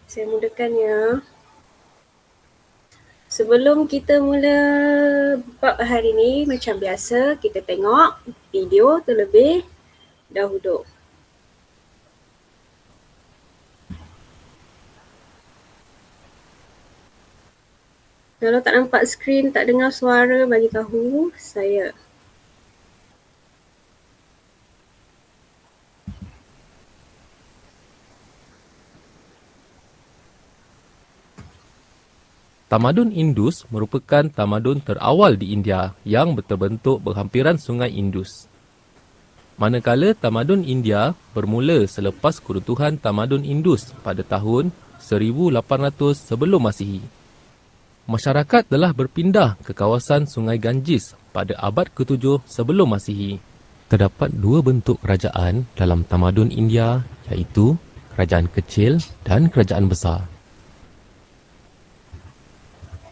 Saya mulakan ya. Sebelum kita mula bab hari ni, macam biasa kita tengok video terlebih dahulu. Kalau tak nampak skrin, tak dengar suara, bagi tahu saya. Tamadun Indus merupakan tamadun terawal di India yang berterbentuk berhampiran Sungai Indus. Manakala tamadun India bermula selepas keruntuhan tamadun Indus pada tahun 1800 sebelum Masihi. Masyarakat telah berpindah ke kawasan Sungai Ganges pada abad ke-7 sebelum Masihi. Terdapat dua bentuk kerajaan dalam tamadun India, iaitu kerajaan kecil dan kerajaan besar.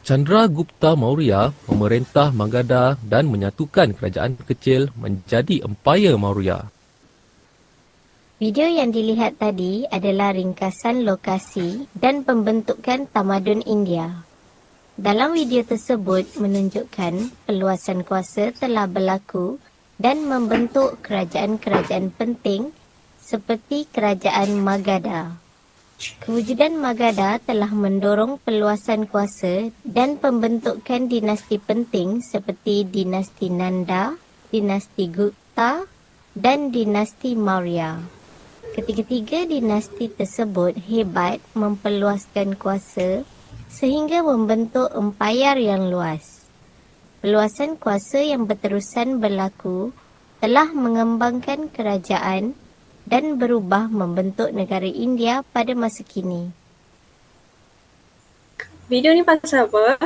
Chandragupta Maurya memerintah Magadha dan menyatukan kerajaan kecil menjadi Empayar Maurya. Video yang dilihat tadi adalah ringkasan lokasi dan pembentukan tamadun India. Dalam video tersebut menunjukkan perluasan kuasa telah berlaku dan membentuk kerajaan-kerajaan penting seperti kerajaan Magadha. Kewujudan Magadha telah mendorong perluasan kuasa dan pembentukan dinasti penting seperti dinasti Nanda, dinasti Gupta dan dinasti Maurya. Ketiga-tiga dinasti tersebut hebat memperluaskan kuasa sehingga membentuk empayar yang luas. Perluasan kuasa yang berterusan berlaku telah mengembangkan kerajaan dan berubah membentuk negara India pada masa kini. Video ni pasal apa?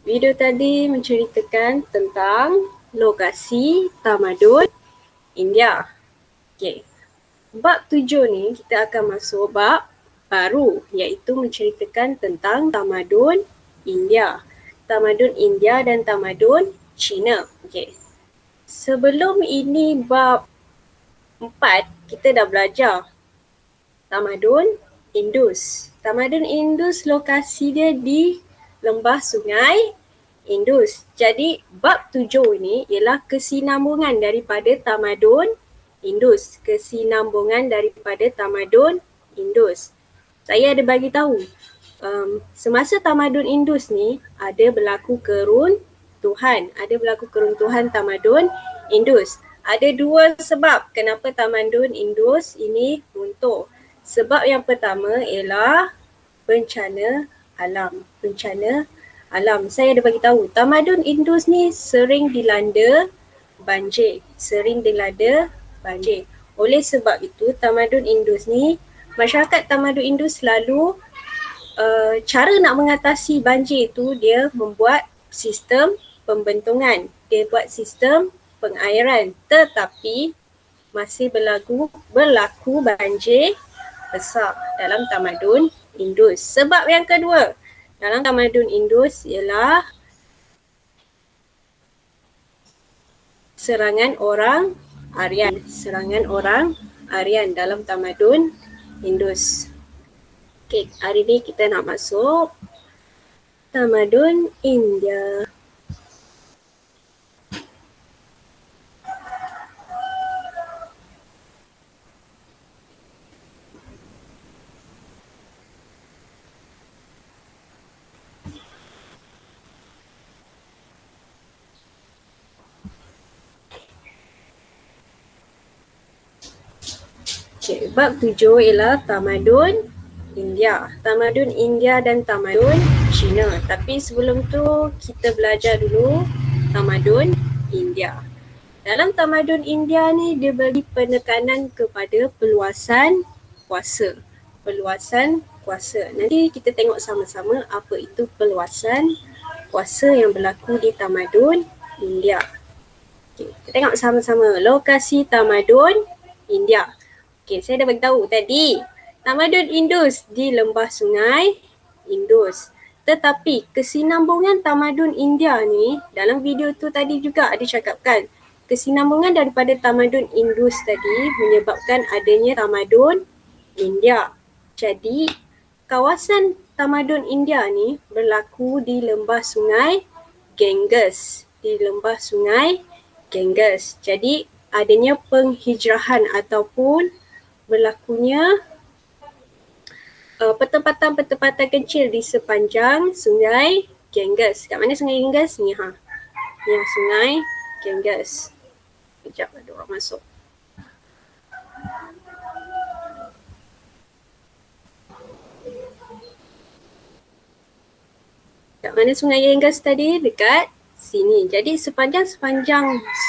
Video tadi menceritakan tentang lokasi tamadun India. Okey. Bab 7 ni kita akan masuk bab baru, iaitu menceritakan tentang tamadun India. Tamadun India dan tamadun Cina. Okey. Sebelum ini bab 4 kita dah belajar tamadun Indus. Tamadun Indus lokasi dia di lembah Sungai Indus. Jadi bab 7 ini ialah kesinambungan daripada tamadun Indus. Kesinambungan daripada tamadun Indus. Saya ada bagi tahu semasa tamadun Indus ni ada berlaku keruntuhan. Tamadun Indus. Ada dua sebab kenapa tamadun Indus ini runtuh. Sebab yang pertama ialah bencana alam. Saya ada bagi tahu tamadun Indus ni sering dilanda banjir. Oleh sebab itu tamadun Indus ni, masyarakat tamadun Indus selalu cara nak mengatasi banjir tu dia membuat sistem pembentungan, dia buat sistem pengairan, tetapi masih berlaku banjir besar dalam tamadun Indus. Sebab yang kedua dalam tamadun Indus ialah serangan orang Aryan dalam tamadun Indus. Okey, hari ni kita nak masuk tamadun India. Okey, bab 7 ialah tamadun India. Tamadun India dan tamadun Cina. Tapi sebelum tu kita belajar dulu tamadun India. Dalam tamadun India ni dia bagi penekanan kepada perluasan kuasa. Nanti kita tengok sama-sama apa itu perluasan kuasa yang berlaku di tamadun India. Okay, kita tengok sama-sama lokasi tamadun India. Okay, saya dah bagi tahu tadi tamadun Indus di lembah Sungai Indus. Tetapi kesinambungan tamadun India ni dalam video tu tadi juga ada cakapkan kesinambungan daripada tamadun Indus tadi menyebabkan adanya tamadun India. Jadi kawasan tamadun India ni berlaku di lembah sungai Ganges. Jadi adanya penghijrahan ataupun berlakunya pertempatan-pertempatan kecil di sepanjang sungai Ganges. Kat mana sungai Ganges ni? Ni sungai Ganges. Sekejap ada orang masuk. Kat mana sungai Ganges tadi? Dekat sini. Jadi sepanjang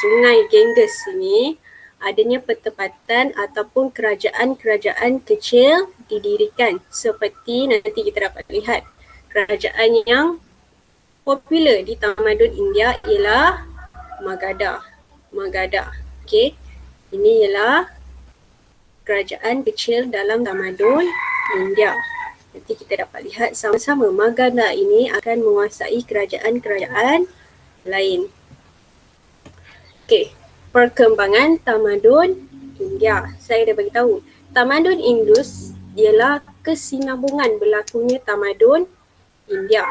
sungai Ganges sini adanya pertempatan ataupun kerajaan-kerajaan kecil didirikan. Seperti nanti kita dapat lihat. Kerajaan yang popular di tamadun India ialah Magadha. Okey. Ini ialah kerajaan kecil dalam tamadun India. Nanti kita dapat lihat sama-sama Magadha ini akan menguasai kerajaan-kerajaan lain. Okey, perkembangan tamadun India. Saya dah beritahu. Tamadun Indus ialah kesinambungan berlakunya tamadun India.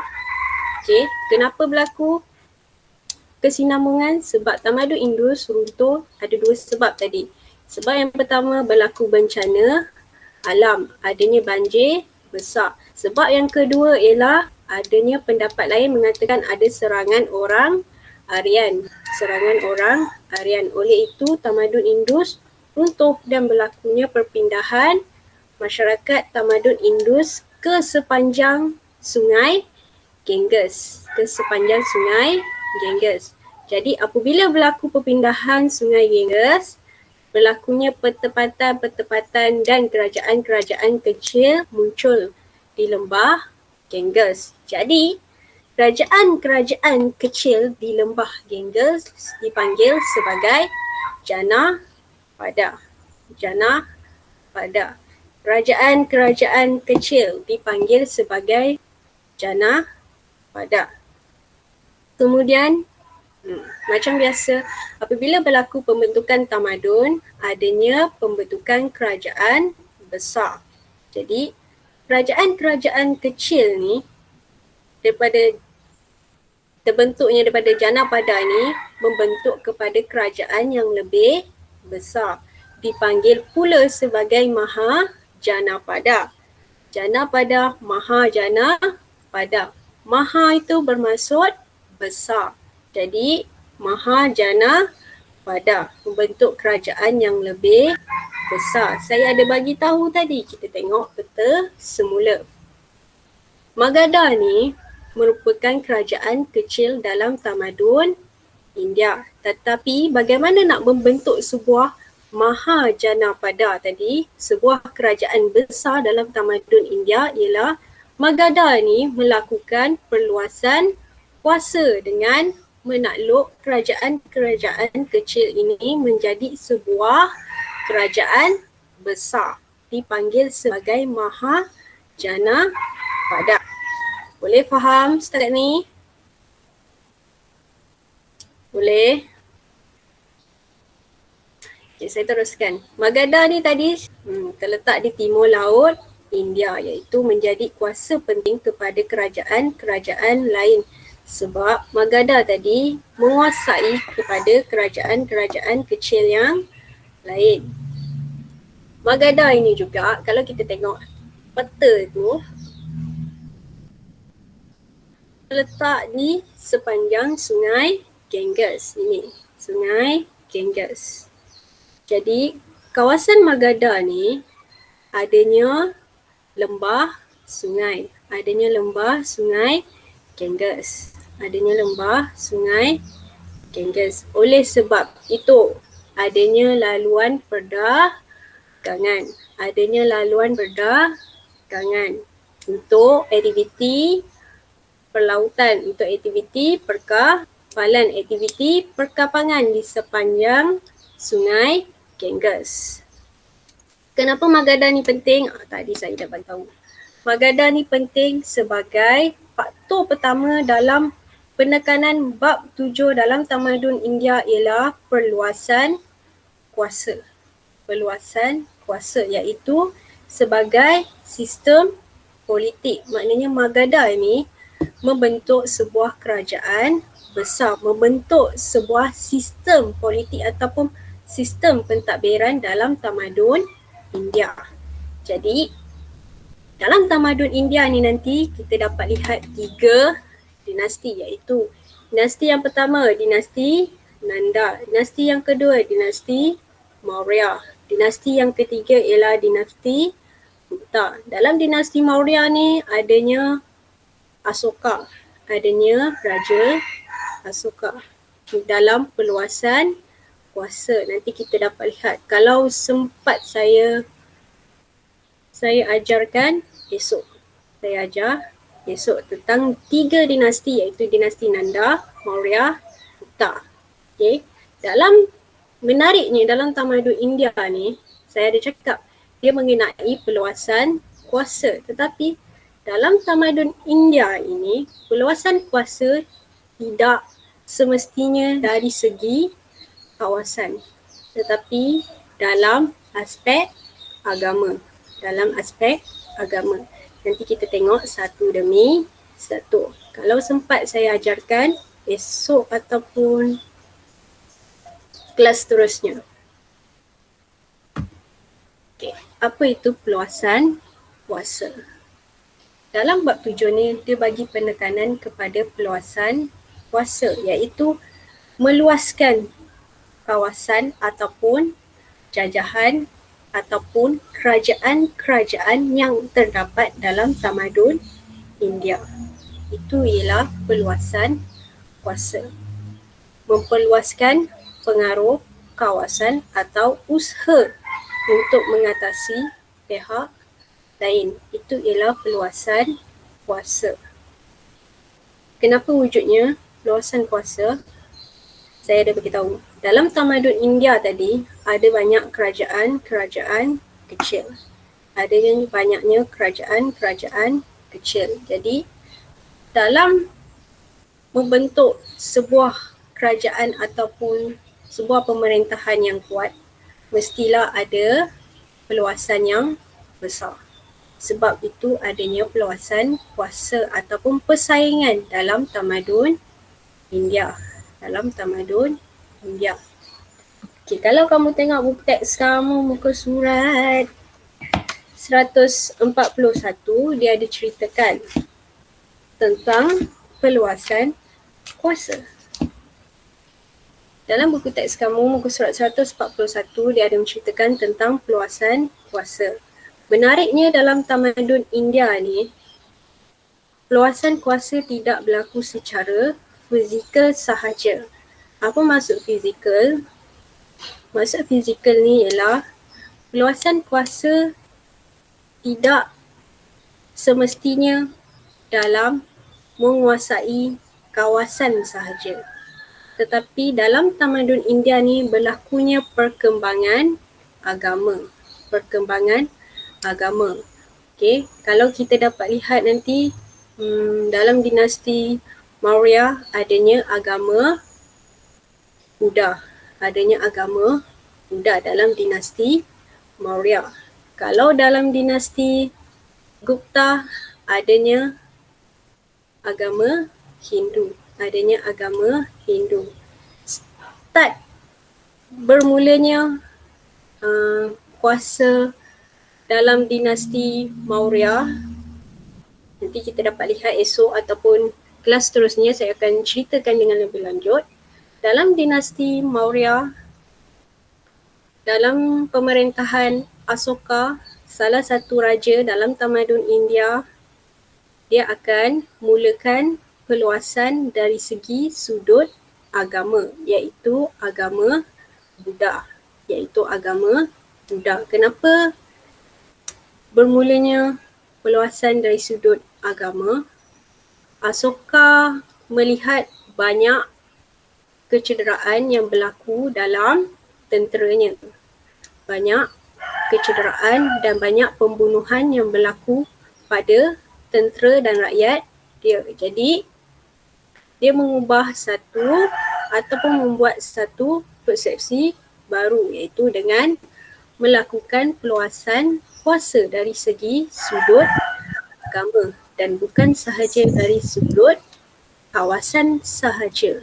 Okey, kenapa berlaku kesinambungan? Sebab tamadun Indus runtuh ada dua sebab tadi. Sebab yang pertama berlaku bencana alam, adanya banjir besar. Sebab yang kedua ialah adanya pendapat lain mengatakan ada serangan orang Aryan. Oleh itu tamadun Indus runtuh dan berlakunya perpindahan masyarakat tamadun Indus ke sepanjang sungai Ganges. Jadi apabila berlaku perpindahan sungai Ganges, berlakunya pertempatan dan kerajaan-kerajaan kecil muncul di lembah Ganges. Jadi kerajaan-kerajaan kecil di lembah Ganges dipanggil sebagai Janapada. Kerajaan-kerajaan kecil dipanggil sebagai Janapada. Kemudian macam biasa, apabila berlaku pembentukan tamadun, adanya pembentukan kerajaan besar. Jadi, kerajaan-kerajaan kecil ni terbentuknya daripada Janapada ni membentuk kepada kerajaan yang lebih besar. Dipanggil pula sebagai Mahajanapada. Mahajanapada. Maha itu bermaksud besar. Jadi Mahajanapada membentuk kerajaan yang lebih besar. Saya ada bagi tahu tadi, kita tengok peta semula. Magadha ni merupakan kerajaan kecil dalam tamadun India. Tetapi bagaimana nak membentuk sebuah Mahajanapada tadi, sebuah kerajaan besar dalam tamadun India ialah Magadha ni melakukan perluasan kuasa dengan menakluk kerajaan-kerajaan kecil ini menjadi sebuah kerajaan besar. Dipanggil sebagai Mahajanapada. Boleh faham setakat ni? Boleh? Okay, saya teruskan. Magadha ni tadi terletak di timur laut India, iaitu menjadi kuasa penting kepada kerajaan-kerajaan lain. Sebab Magadha tadi menguasai kepada kerajaan-kerajaan kecil yang lain. Magadha ini juga, kalau kita tengok peta tu, terletak di sepanjang sungai Ganges. Ini sungai Ganges. Jadi kawasan Magadha ni adanya lembah sungai. Ganges. Oleh sebab itu adanya laluan perdagangan. Untuk aktiviti perlautan, untuk aktiviti perkapalan, aktiviti perkapangan di sepanjang sungai Ganges. Kenapa Magadha ni penting? Tadi saya dah beritahu. Magadha ni penting sebagai faktor pertama dalam penekanan bab 7 dalam tamadun India ialah perluasan kuasa. Perluasan kuasa iaitu sebagai sistem politik. Maknanya Magadha ini membentuk sebuah kerajaan besar, membentuk sebuah sistem politik ataupun sistem pentadbiran dalam tamadun India. Jadi dalam tamadun India ni nanti kita dapat lihat 3 dinasti, iaitu dinasti yang pertama dinasti Nanda, dinasti yang kedua dinasti Maurya, dinasti yang ketiga ialah dinasti Gupta. Dalam dinasti Maurya ni adanya Asoka, adanya Raja Asoka. Dalam perluasan kuasa nanti kita dapat lihat. Kalau sempat saya ajarkan esok. Saya ajar esok tentang 3 dinasti, iaitu dinasti Nanda, Maurya, Gupta. Okay. Dalam menariknya dalam tamadun India ni, saya ada cakap dia mengenai perluasan kuasa. Tetapi dalam tamadun India ini, perluasan kuasa tidak semestinya dari segi kawasan, tetapi dalam aspek agama. Dalam aspek agama. Nanti kita tengok satu demi satu. Kalau sempat saya ajarkan esok ataupun kelas seterusnya. Okay. Apa itu perluasan kuasa? Dalam bab 7 ni, dia bagi penekanan kepada perluasan kuasa, iaitu meluaskan kawasan ataupun jajahan ataupun kerajaan-kerajaan yang terdapat dalam tamadun India. Itu ialah perluasan kuasa. Memperluaskan pengaruh kawasan atau usaha untuk mengatasi pihak lain. Itu ialah perluasan kuasa. Kenapa wujudnya perluasan kuasa? Saya ada beritahu. Dalam tamadun India tadi, ada banyak kerajaan-kerajaan kecil. Ada yang banyaknya kerajaan-kerajaan kecil. Jadi, dalam membentuk sebuah kerajaan ataupun sebuah pemerintahan yang kuat, mestilah ada perluasan yang besar. Sebab itu adanya perluasan kuasa ataupun persaingan dalam tamadun India. Dalam tamadun India. Okay, kalau kamu tengok buku teks kamu, muka surat 141, dia ada ceritakan tentang perluasan kuasa. Dalam buku teks kamu, muka surat 141, dia ada menceritakan tentang perluasan kuasa. Menariknya dalam tamadun India ni, perluasan kuasa tidak berlaku secara fizikal sahaja. Apa maksud fizikal? Maksud fizikal ni ialah perluasan kuasa tidak semestinya dalam menguasai kawasan sahaja. Tetapi dalam tamadun India ni berlakunya perkembangan agama. Perkembangan agama. Okay. Kalau kita dapat lihat nanti dalam dinasti Maurya adanya agama Buddha. Adanya agama Buddha dalam dinasti Maurya. Kalau dalam dinasti Gupta adanya agama Hindu. Adanya agama Hindu. Start bermulanya kuasa dalam dinasti Maurya. Nanti kita dapat lihat esok ataupun kelas seterusnya saya akan ceritakan dengan lebih lanjut. Dalam dinasti Maurya, dalam pemerintahan Asoka, salah satu raja dalam tamadun India, dia akan mulakan perluasan dari segi sudut agama, iaitu agama Buddha. Kenapa bermulanya perluasan dari sudut agama? Asoka melihat banyak kecederaan yang berlaku dalam tenteranya. Banyak kecederaan dan banyak pembunuhan yang berlaku pada tentera dan rakyat dia. Jadi dia mengubah satu ataupun membuat satu persepsi baru, iaitu dengan melakukan peluasan kuasa dari segi sudut agama dan bukan sahaja dari sudut kawasan sahaja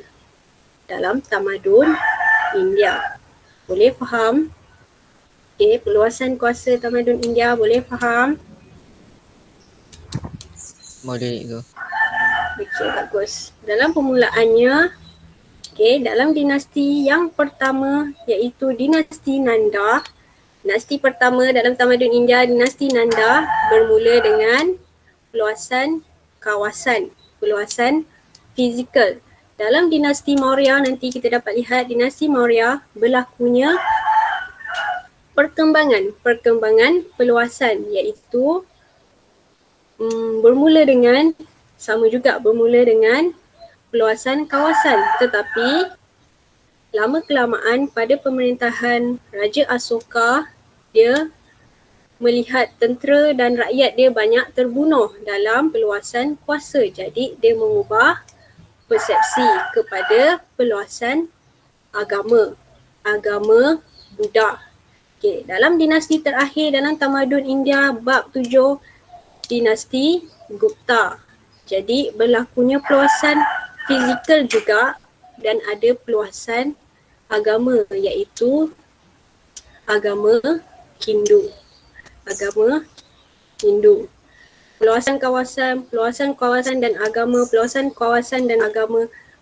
dalam tamadun India. Boleh faham? Okay, peluasan kuasa tamadun India, boleh faham? Boleh tu. Okey, bagus. Dalam permulaannya, dalam dinasti yang pertama iaitu dinasti Nanda. Dinasti pertama dalam tamadun India, dinasti Nanda bermula dengan peluasan kawasan, peluasan fizikal. Dalam dinasti Maurya nanti kita dapat lihat dinasti Maurya berlakunya perkembangan peluasan iaitu bermula dengan peluasan kawasan, tetapi lama kelamaan pada pemerintahan Raja Asoka, dia melihat tentera dan rakyat dia banyak terbunuh dalam peluasan kuasa. Jadi dia mengubah persepsi kepada peluasan agama Buddha. Okey, dalam dinasti terakhir dalam tamadun India bab 7, dinasti Gupta. Jadi berlakunya peluasan fizikal juga dan ada peluasan agama iaitu agama Hindu. Peluasan kawasan dan agama,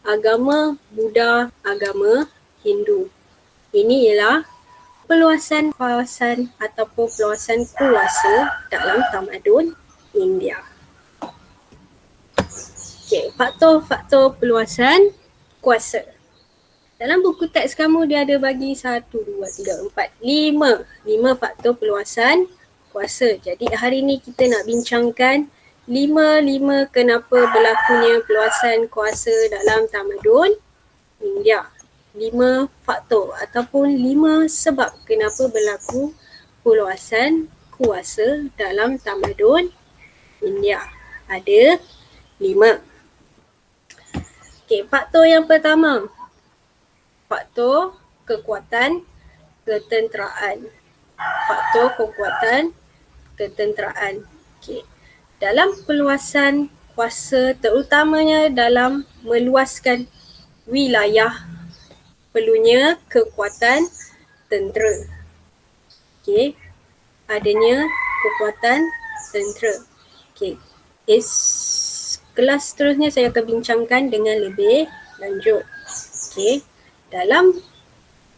agama Buddha, agama Hindu. Ini ialah peluasan kawasan ataupun peluasan kuasa dalam tamadun India. Okey, faktor-faktor peluasan kuasa. Dalam buku teks kamu dia ada bagi 1, 2, 3, 4, 5 faktor peluasan kuasa. Jadi hari ni kita nak bincangkan 5 kenapa berlakunya peluasan kuasa dalam tamadun India. 5 faktor ataupun 5 sebab kenapa berlaku peluasan kuasa dalam tamadun India. Ada 5. Okey, faktor yang pertama. Faktor kekuatan ketenteraan. Okey. Dalam peluasan kuasa terutamanya dalam meluaskan wilayah perlunya kekuatan tentera. Okey. Adanya kekuatan tentera. Okey. Kelas seterusnya saya akan bincangkan dengan lebih lanjut. Okey. Dalam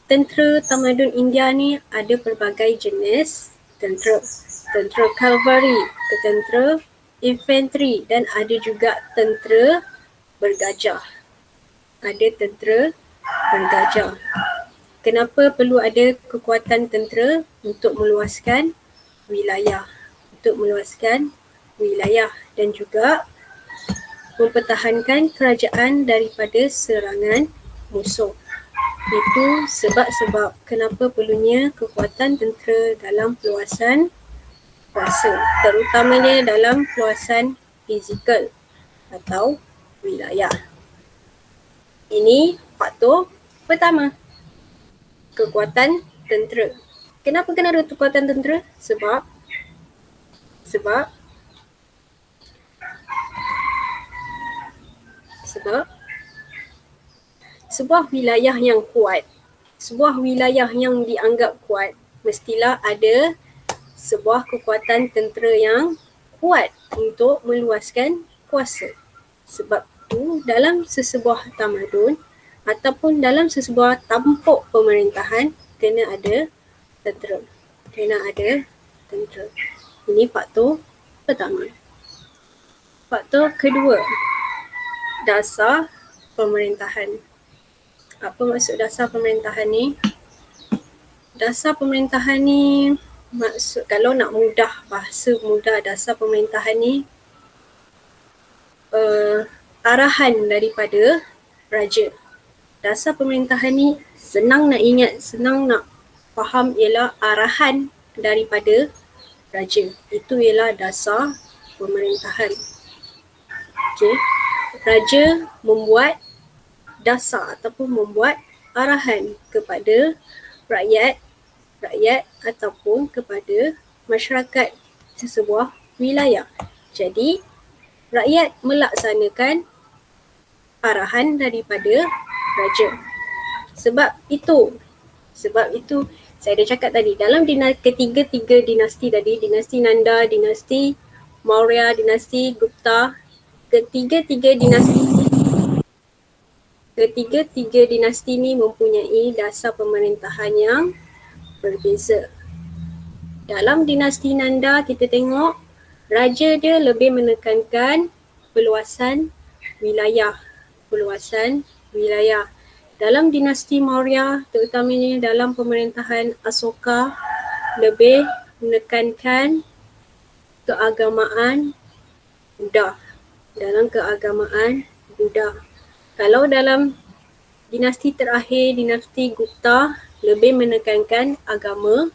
tentera tamadun India ni ada pelbagai jenis tentera. Tentera cavalry, tentera infantry dan ada juga tentera bergajah. Kenapa perlu ada kekuatan tentera? Untuk meluaskan wilayah. Dan juga mempertahankan kerajaan daripada serangan musuh. Itu sebab-sebab kenapa perlunya kekuatan tentera dalam peluasan kuasa, terutamanya dalam peluasan fizikal atau wilayah. Ini faktor pertama, kekuatan tentera. Kenapa kena ada kekuatan tentera? Sebab sebuah wilayah yang kuat, sebuah wilayah yang dianggap kuat, mestilah ada sebuah kekuatan tentera yang kuat untuk meluaskan kuasa. Sebab itu dalam sesebuah tamadun ataupun dalam sesebuah tampuk pemerintahan kena ada tentera. Ini faktor pertama. Faktor kedua, dasar pemerintahan. Apa maksud dasar pemerintahan ni? Dasar pemerintahan ni maksud, kalau nak bahasa mudah, dasar pemerintahan ni arahan daripada raja. Dasar pemerintahan ni senang nak ingat, senang nak faham ialah arahan daripada raja. Itu ialah dasar pemerintahan. Okey. raja membuat dasar ataupun membuat arahan kepada rakyat ataupun kepada masyarakat sesebuah wilayah. Jadi, rakyat melaksanakan arahan daripada raja. Sebab itu saya dah cakap tadi, dalam ketiga-tiga dinasti tadi, dinasti Nanda, dinasti Maurya, dinasti Gupta, ketiga-tiga dinasti ni mempunyai dasar pemerintahan yang berbeza. Dalam dinasti Nanda kita tengok raja dia lebih menekankan perluasan wilayah. Dalam dinasti Maurya, terutamanya dalam pemerintahan Asoka, lebih menekankan keagamaan Buddha. Kalau dalam dinasti terakhir, dinasti Gupta, lebih menekankan agama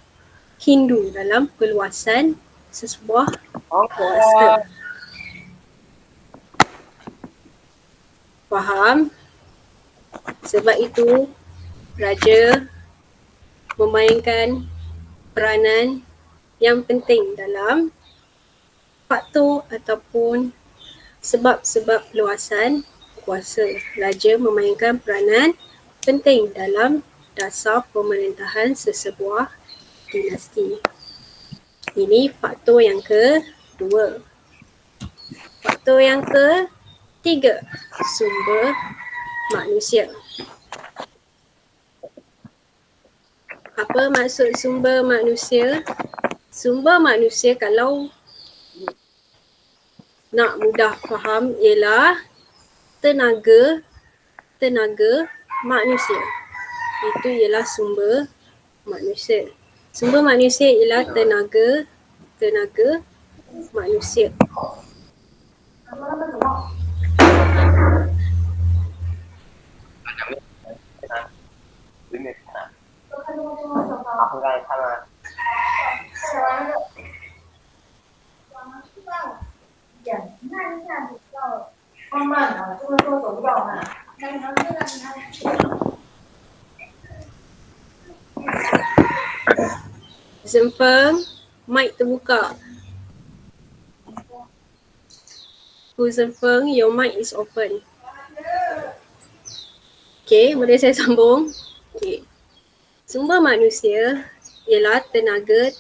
Hindu dalam perluasan sesebuah kawasan. Faham? Sebab itu, raja memainkan peranan yang penting dalam faktor ataupun sebab-sebab luasan kuasa. Raja memainkan peranan penting dalam dasar pemerintahan sesebuah dinasti. Ini faktor yang kedua. Faktor yang ketiga, sumber manusia. Apa maksud sumber manusia? Sumber manusia kalau nak mudah faham ialah tenaga manusia. Itu ialah sumber manusia. Sumber manusia ialah tenaga manusia. Zhenfeng, mic terbuka. Hu Zhenfeng, your mic is open. Okay, boleh saya sambung? Okay. Sumber manusia ialah tenaga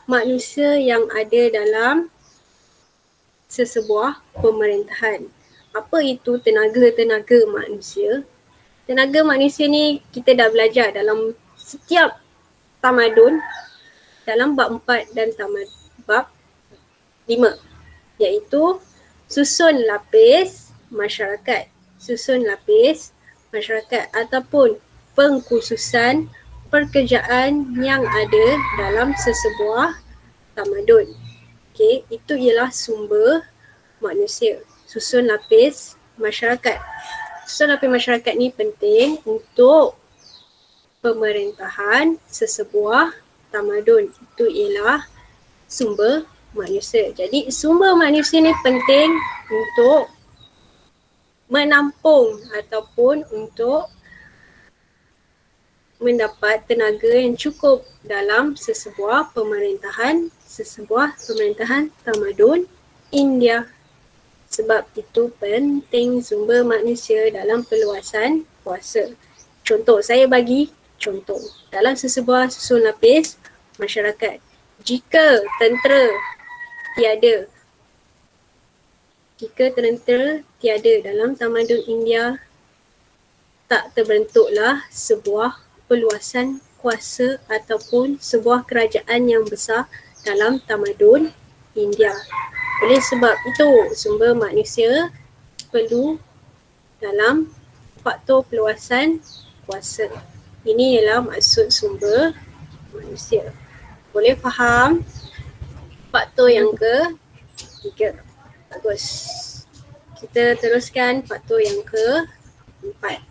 manusia yang ada dalam sesebuah pemerintahan. Apa itu tenaga manusia? Tenaga manusia ni kita dah belajar dalam setiap tamadun, dalam bab 4 dan bab 5, iaitu susun lapis masyarakat ataupun pengkhususan pekerjaan yang ada dalam sesebuah tamadun. Okay, itu ialah sumber manusia. Susun lapis masyarakat. Susun lapis masyarakat ni penting untuk pemerintahan sesebuah tamadun. Itu ialah sumber manusia. Jadi sumber manusia ni penting untuk menampung ataupun untuk mendapat tenaga yang cukup dalam sesebuah pemerintahan tamadun India. Sebab itu penting sumber manusia dalam perluasan kuasa. Contoh, saya bagi contoh. Dalam sesebuah susun lapis masyarakat, jika tentera tiada dalam tamadun India, tak terbentuklah sebuah perluasan kuasa ataupun sebuah kerajaan yang besar dalam tamadun India. Oleh sebab itu, sumber manusia perlu dalam faktor perluasan kuasa. Ini ialah maksud sumber manusia. Boleh faham? Faktor yang ketiga. Bagus. Kita teruskan faktor yang keempat.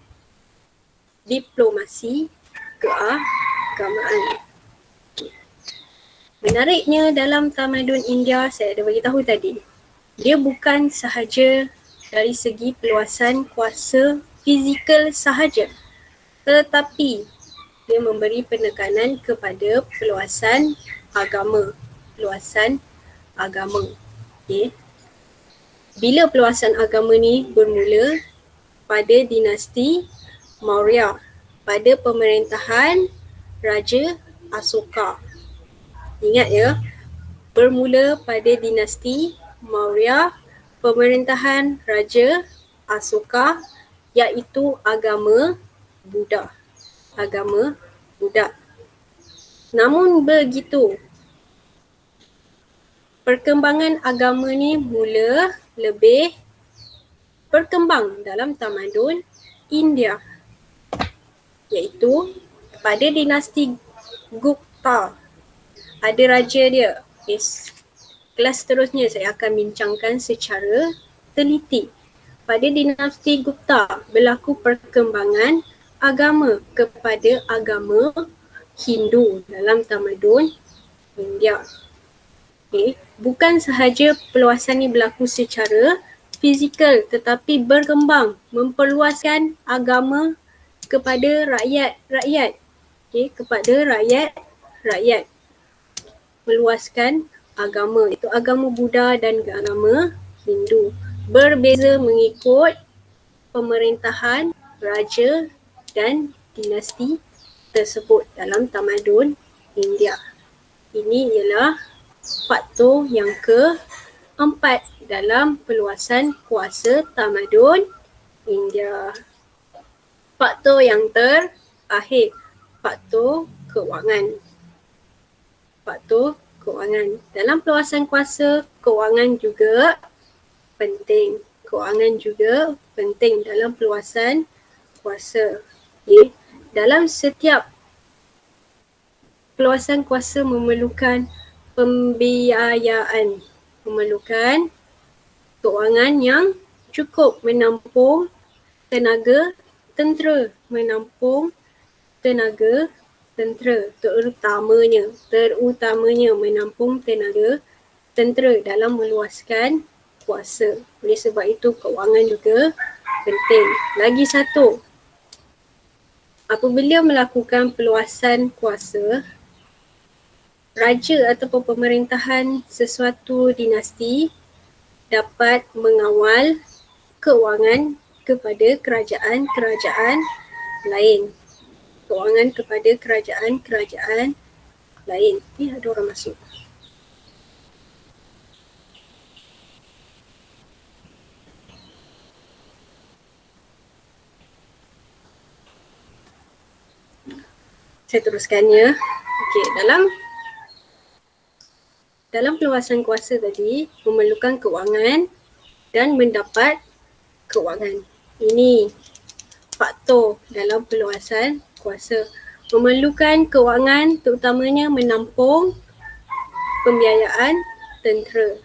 Diplomasi keagamaan. Menariknya dalam tamadun India, saya dah bagi tahu tadi, dia bukan sahaja dari segi peluasan kuasa fizikal sahaja, tetapi dia memberi penekanan kepada peluasan agama. Peluasan agama. Okay. Bila peluasan agama ni bermula pada dinasti Maurya, pada pemerintahan Raja Asoka. Ingat ya, bermula pada dinasti Maurya, pemerintahan Raja Asoka, iaitu agama Buddha. Agama Buddha. Namun begitu, perkembangan agama ni mula lebih berkembang dalam tamadun India, iaitu pada dinasti Gupta. Ada raja dia. Kelas seterusnya saya akan bincangkan secara teliti. Pada dinasti Gupta berlaku perkembangan agama kepada agama Hindu dalam tamadun India. Okay. Bukan sahaja peluasan ini berlaku secara fizikal tetapi berkembang, memperluaskan agama kepada rakyat-rakyat. Okay. Kepada rakyat-rakyat. Meluaskan agama, itu agama Buddha dan agama Hindu. Berbeza mengikut pemerintahan raja dan dinasti tersebut dalam tamadun India. Ini ialah faktor yang keempat dalam peluasan kuasa tamadun India. Faktor yang terakhir, faktor kewangan. Faktor kewangan. Dalam peluasan kuasa, kewangan juga penting. Kewangan juga penting dalam peluasan kuasa. Okay. Dalam setiap peluasan kuasa memerlukan pembiayaan, memerlukan kewangan yang cukup menampung tenaga tentera, menampung tenaga tentera, terutamanya menampung tenaga tentera dalam meluaskan kuasa. Oleh sebab itu kewangan juga penting. Lagi satu, apabila melakukan peluasan kuasa, raja ataupun pemerintahan sesuatu dinasti dapat mengawal kewangan kepada kerajaan-kerajaan lain. Kewangan kepada kerajaan-kerajaan lain. Ada orang masuk. Saya teruskan ya. Okey, dalam peluasan kuasa tadi memerlukan kewangan dan mendapat kewangan. Ini faktor dalam peluasan kuasa. Memerlukan kewangan terutamanya menampung pembiayaan tentera.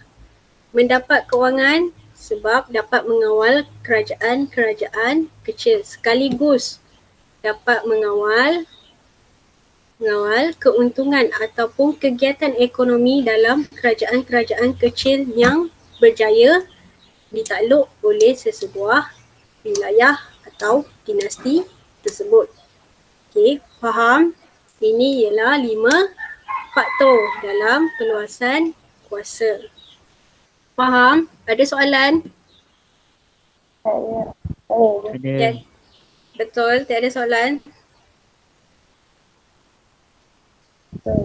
Mendapat kewangan sebab dapat mengawal kerajaan-kerajaan kecil sekaligus dapat mengawal keuntungan ataupun kegiatan ekonomi dalam kerajaan-kerajaan kecil yang berjaya ditakluk oleh sesebuah wilayah atau dinasti tersebut. Okey, faham? Ini ialah 5 faktor dalam peluasan kuasa. Faham? Ada soalan? Ada. Betul, tiada soalan?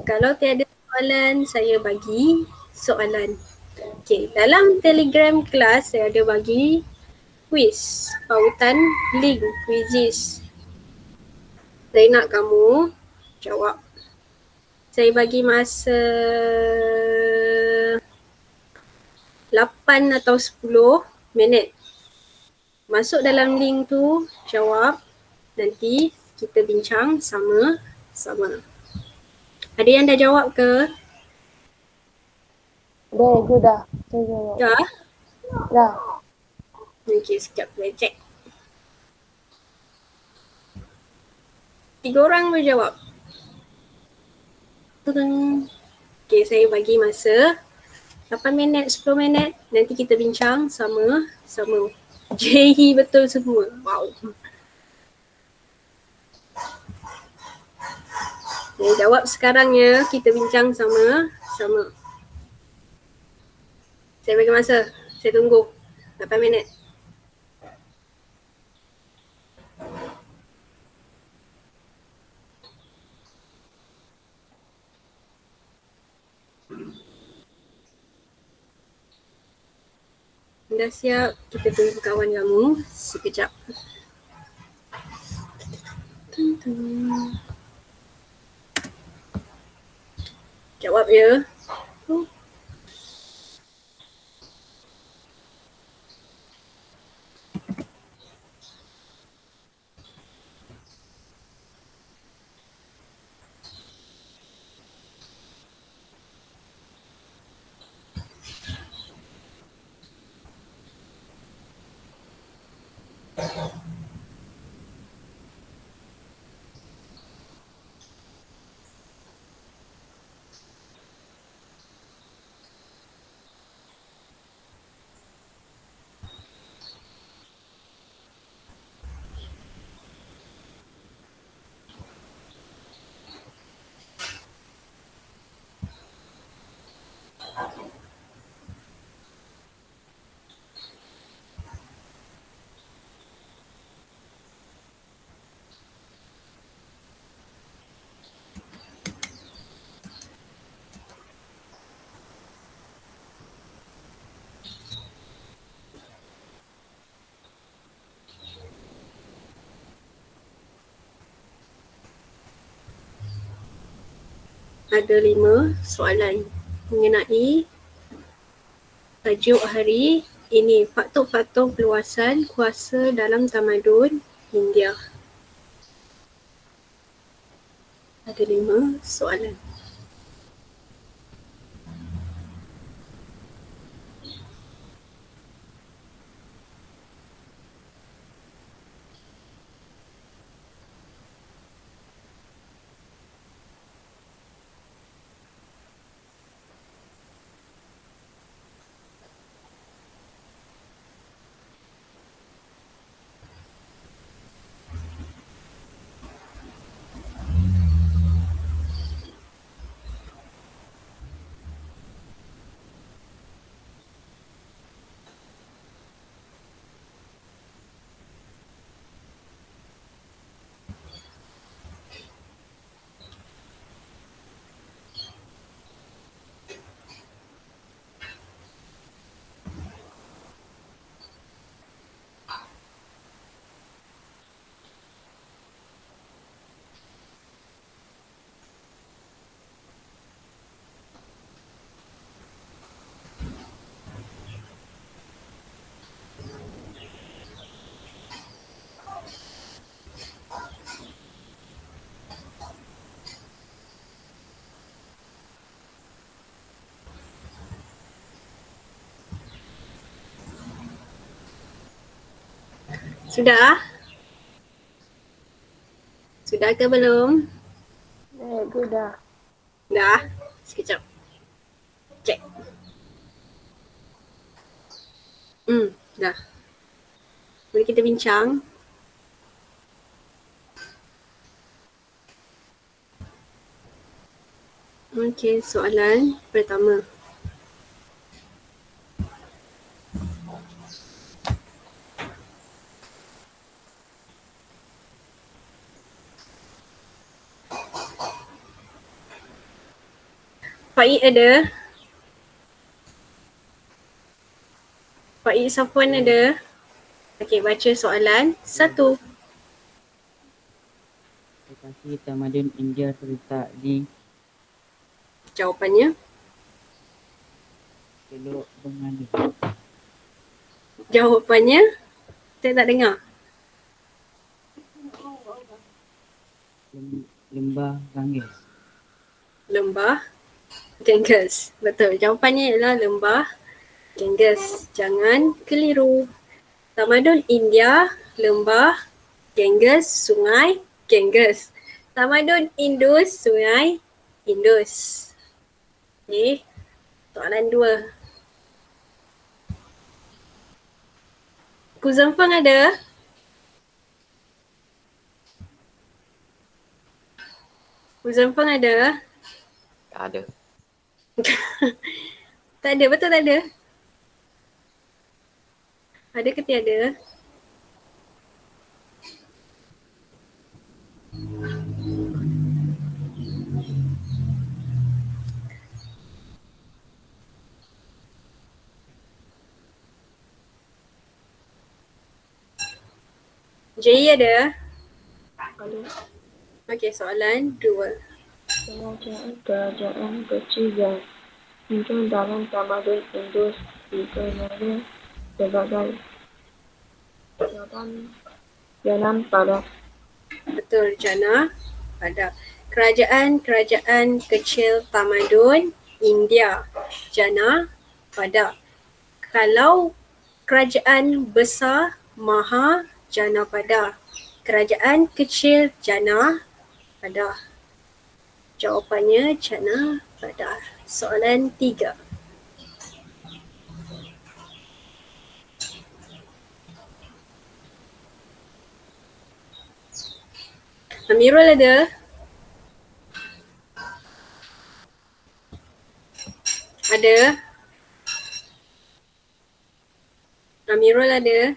Kalau tiada soalan, saya bagi soalan. Okey, dalam Telegram kelas saya ada bagi quiz, pautan link quizzes. Saya nak kamu jawab. Saya bagi masa 8 atau 10 minit. Masuk dalam link tu, jawab. Nanti kita bincang sama-sama. Ada yang dah jawab ke? Dah. Saya jawab. Dah. Okey, sekejap saya check. 3 orang boleh jawab. Okey, saya bagi masa 8 minit, 10 minit. Nanti kita bincang sama-sama. JE betul semua. Wow. Okay, jawab sekarang ya. Kita bincang sama. Saya bagi masa. Saya tunggu 8 minit. Dah siap? Kita tunggu kawan kamu sekejap. Jawab ya. Ada 5 soalan mengenai tajuk hari ini, faktor-faktor perluasan kuasa dalam tamadun India. Ada 5 soalan. Sudah? Sudah ke belum? Aku dah. Dah? Sekejap. Cek. Dah. Mari kita bincang. Okey, soalan pertama. Pak Ik ada? Pak Ik Safwan ada? Okey, baca soalan 1. Lokasi tamadun India terletak di Jawapannya? Teluk Bengawan, Jawapannya? Saya tak dengar. Lembah Ganges. Lembah Ganges. Betul. Jawapannya ialah lembah Ganges. Jangan keliru. Tamadun India, lembah Ganges, sungai Ganges. Tamadun Indus, sungai Indus. Okey. Soalan 2. Kuzempeng ada? Kuzempeng ada? Tak ada. Tak ada, betul tak ada? Ada ke tiada? J ada? Ada. Okey, soalan 2. Kerajaan kecil yang muncul dalam tamadun Indus dikenali sebagai Janam pada. Betul, Jana. Pada kerajaan kecil tamadun India. Jana pada. Kalau kerajaan besar Maha Jana pada. Kerajaan kecil Jana pada. Jawapannya Jana pada. Soalan 3. Amirul ada? Ada? Amirul ada?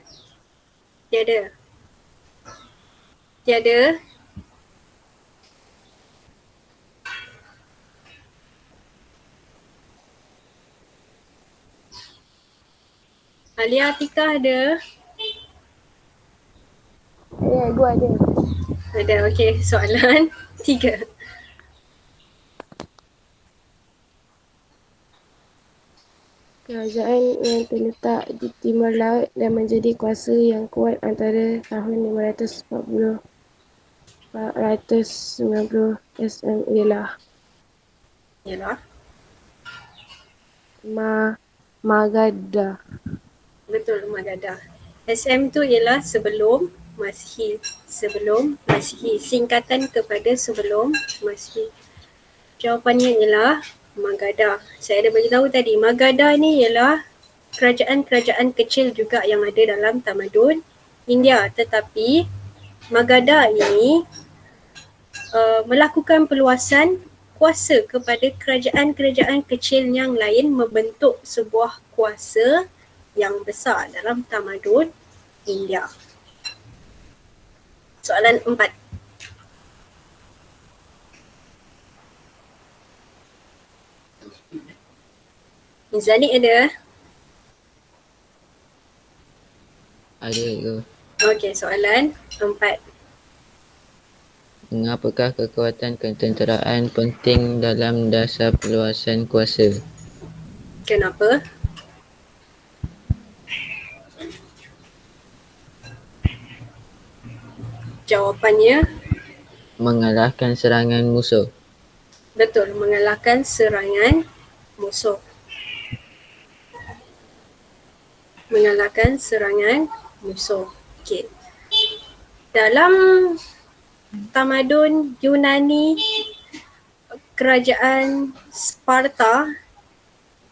Tiada? Tiada? Alia Atika ada? Gua ada. Ada, okey. Soalan 3. Kerajaan yang terletak di timur laut dan menjadi kuasa yang kuat antara tahun 540 490 SM ialah Yalah. Magadha. Betul, Magadha. SM tu ialah sebelum Masihi. Sebelum Masihi. Singkatan kepada sebelum Masihi. Jawapannya ialah Magadha. Saya ada bagi tahu tadi, Magadha ni ialah kerajaan-kerajaan kecil juga yang ada dalam tamadun India. Tetapi Magadha ini melakukan perluasan kuasa kepada kerajaan-kerajaan kecil yang lain, membentuk sebuah kuasa yang besar dalam tamadun India. Soalan 4. Zani ada? Ada ke? Okey, soalan 4. Mengapakah kekuatan ketenteraan penting dalam dasar perluasan kuasa? Kenapa? Jawapannya Mengalahkan serangan musuh. betul, mengalahkan serangan musuh. Mengalahkan serangan musuh. Okey. Dalam tamadun Yunani, kerajaan Sparta,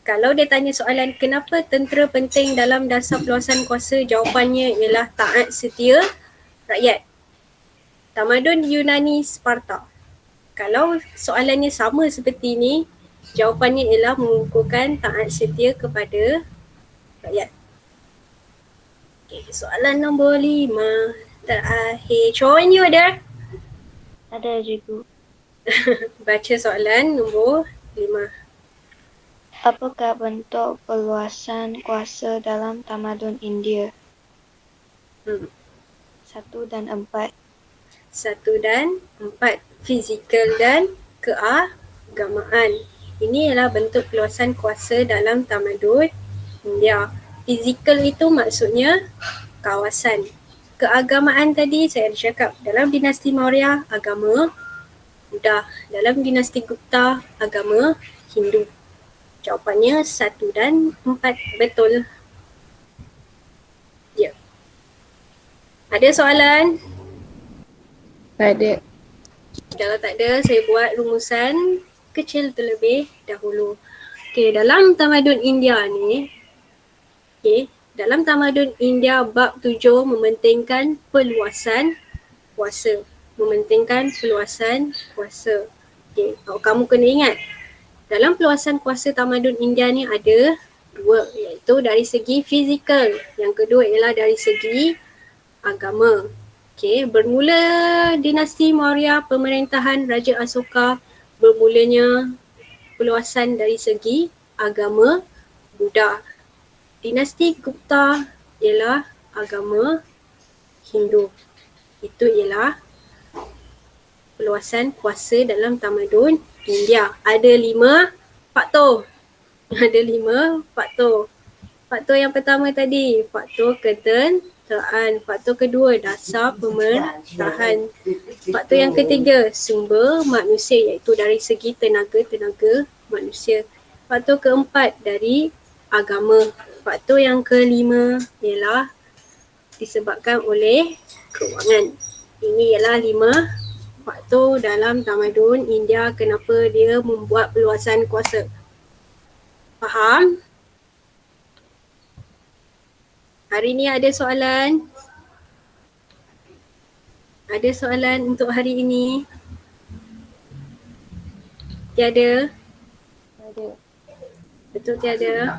kalau dia tanya soalan kenapa tentera penting dalam dasar perluasan kuasa, jawapannya ialah taat setia rakyat. Tamadun Yunani Sparta. Kalau soalannya sama seperti ini, jawapannya ialah mengukuhkan taat setia kepada rakyat. Okay, soalan nombor 5 terakhir. Chuan, you ada? Ada cikgu. Baca soalan nombor 5. Apakah bentuk perluasan kuasa dalam tamadun India? 1 dan 4. 1 dan 4. Fizikal dan keagamaan. Ini ialah bentuk perluasan kuasa dalam tamadun India. Fizikal itu maksudnya kawasan. Keagamaan tadi saya ada cakap, dalam dinasti Maurya agama Buddha, dalam dinasti Gupta agama Hindu. Jawapannya 1 dan 4 betul. Ya. Ada soalan? Tak ada. Kalau tak ada, saya buat rumusan kecil terlebih dahulu. Okey, dalam tamadun India ni, okey, Dalam tamadun India bab 7 mementingkan peluasan kuasa. Mementingkan peluasan kuasa. Okay. Kamu kena ingat, dalam peluasan kuasa tamadun India ni ada dua, iaitu dari segi fizikal. Yang kedua ialah dari segi agama. Okay. Bermula dinasti Maurya, pemerintahan Raja Asoka, bermulanya peluasan dari segi agama Buddha. Dinasti Gupta ialah agama Hindu. Itu ialah peluasan kuasa dalam tamadun India. Ada 5 faktor. Ada 5 faktor. Faktor yang pertama tadi, faktor ketenteraan. Faktor kedua, dasar pemerintahan. Faktor yang ketiga, sumber manusia, iaitu dari segi tenaga manusia. Faktor keempat, dari agama. Faktor yang kelima ialah disebabkan oleh kewangan. Ini ialah 5 faktor dalam tamadun India kenapa dia membuat peluasan kuasa. Faham? Hari ni ada soalan? Ada soalan untuk hari ini? Tiada? Ada. Betul tiada?